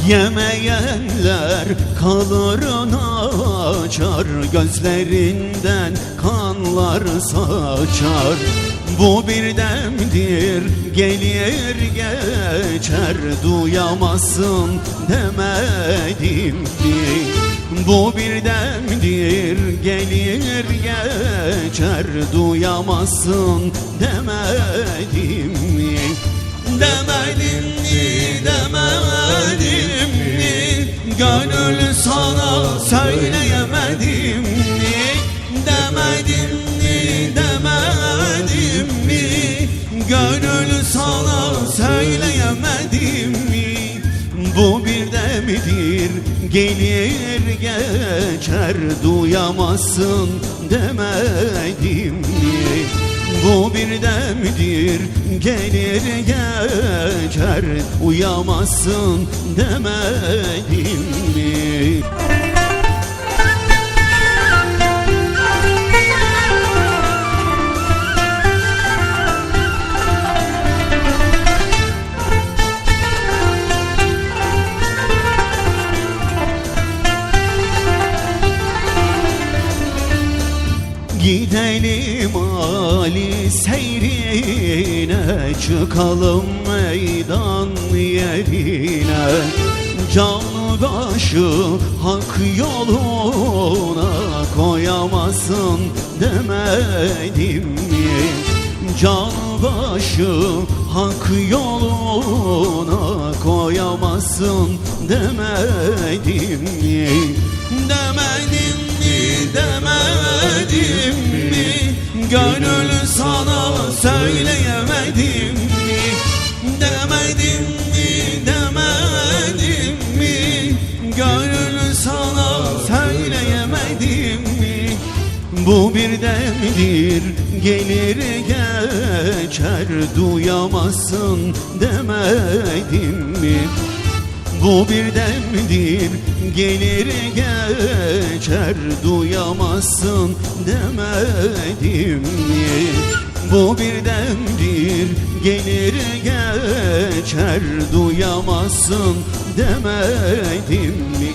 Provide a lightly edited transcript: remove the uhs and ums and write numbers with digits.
Yemeyenler kalırına açar, gözlerinden kanlar saçar. Bu bir demdir, gelir geçer, duyamazsın demedim mi? Bu bir demdir, gelir geçer, duyamazsın demedim mi? Demedim mi, demedim mi? Gönül sana söyleyemedim mi? Demedim mi, demedim mi? Gönül sana söyleyemedim mi? Bu bir demdir, gelir geçer, duyamazsın demedim mi? Bu bir demdir, gelir geçer, uyamazsın demedim mi? Gidelim Ali seyrine, çıkalım meydan yerine. Canlı başı hak yoluna koyamazsın demedim mi? Canlı başı hak yoluna koyamazsın demedim mi? Demedim mi, demedim mi? Gönül sana söyleyemedim mi? Demedim mi, demedim mi? Gönül sana söyleyemedim mi? Bu bir demdir, gelir geçer, duyamazsın demedim mi? Bu bir demdir, gelir geçer, duyamazsın demedim mi? Bu bir demdir, gelir geçer, duyamazsın demedim mi?